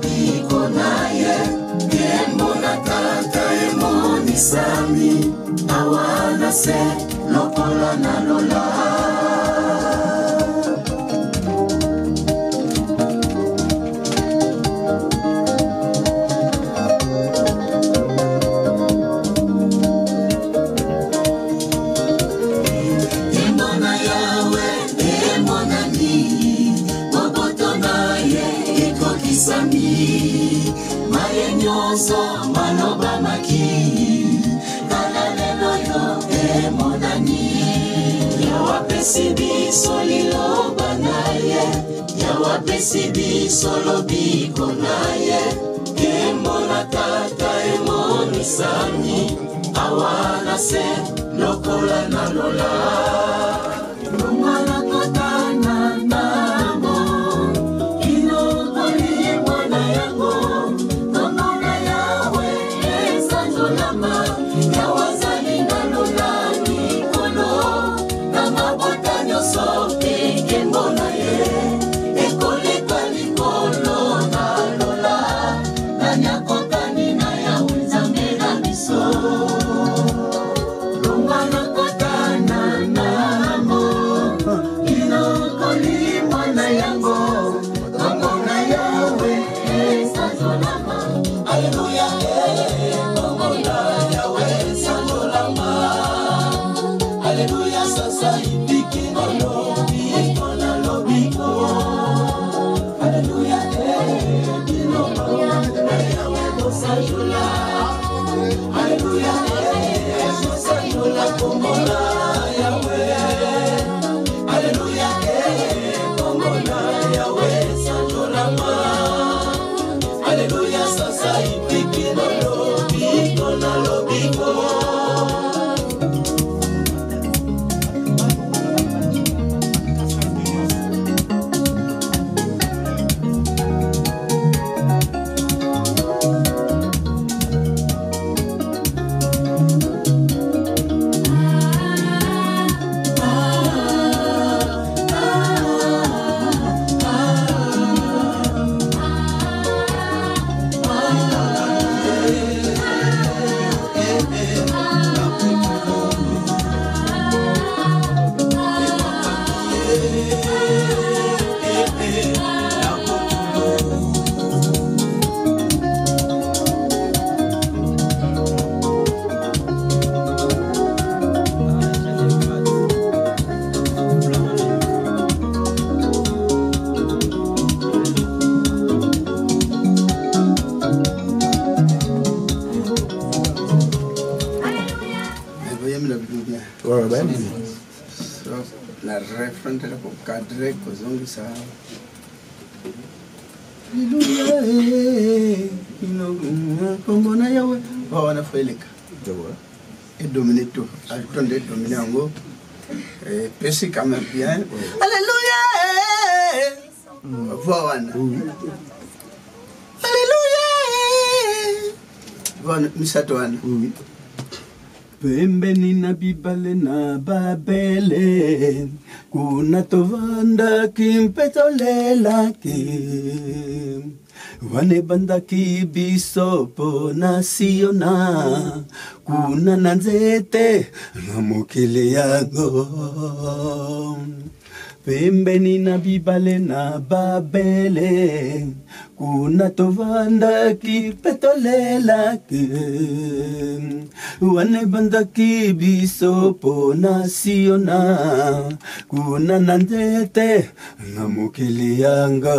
biko naye Kembona tata emoni sami Awana se lokola na lola Mayenyoso manoba maki Kalalelo yo monani Yawapesi biso liloba naye Yawapesi biso lobiko naye Kembona tata emoni sami Awana se lokola na lola Lumana kotana namo La refrente la cadre cosongi sa Hallelujah Kongona yawe wana feleka et dominito altonde dominango pesi quand même bien Alléluia wana Alléluia wana misato wana Pembeni na bibale na babele Kuna tovanda kimpetolela kim Wane banda kibisopo na siona Kuna nanzete na mokele yago Pembeni na bibale na babele Kuna tovanda kipetolela kim Wane banda kibisopo na siona Kuna nanzete na mokele yanga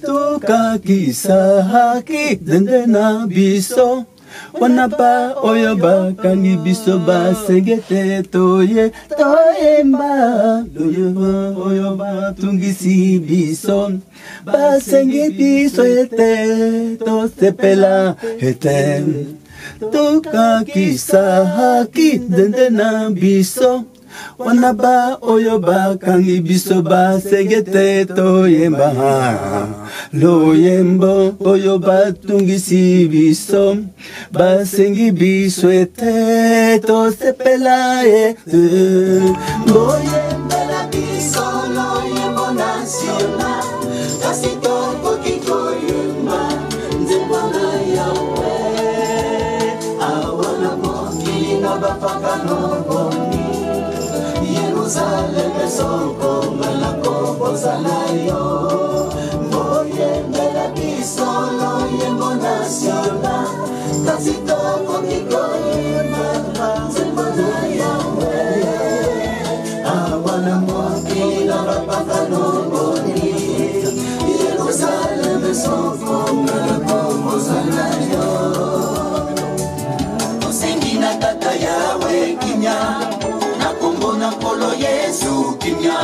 Toka kisa haki dende na biso Wanapa oyoba kangi biso ba sengete toye toyemba oyoba tungisi biso ba sengi biso ete to sepela ete Toka kisa haki dende na biso Wanaba oyoba kangi biso ba segete toyemba Loyembo oyoba tungisi biso ba sengi biso ete to sepela ete Loyemba la biso loyembo nacional kasi tokoki koyemba nzembo na yawe awa na mokili na bapagano boni Yerusaleme sokongala kobozala yo boyembela biso loyembo nasiona kasi tokoki koyemba nzembo na yawe awa na mokili na bapagano boni Yerusaleme sokongala kobozala yo osengi na tata yawe kimia na kombo na kolo Yesu kimia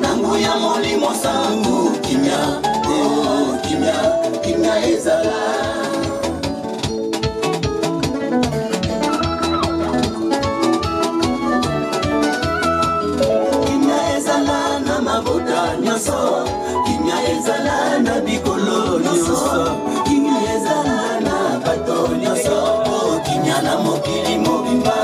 nangu ya molimo sangu kimia kimia kimia ezala kimia ezala na mabuta nyoso kimia ezala na bikolo nyoso kimia ezala na bato nyoso kimia na mokili mobimba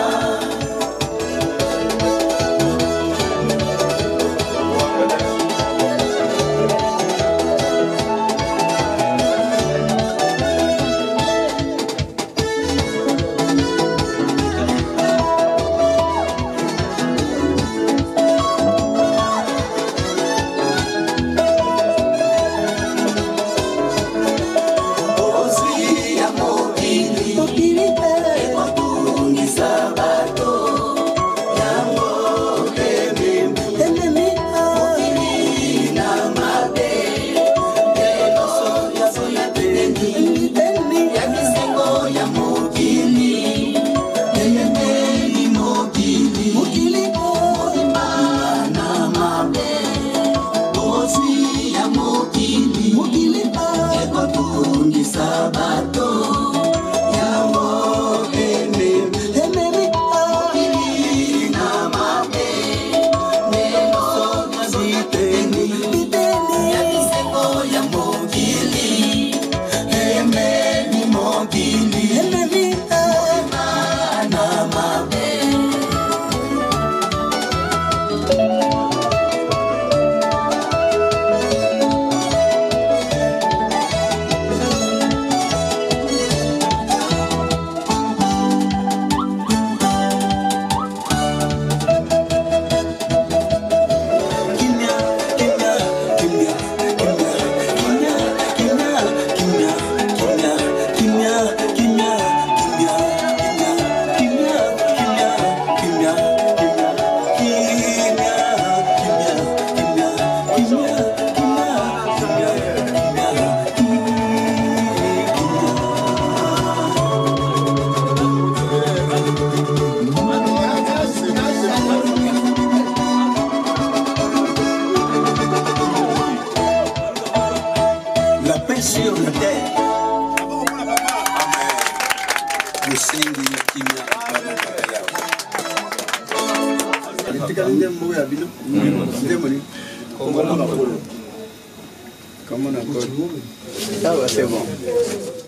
Ça va, c'est bon.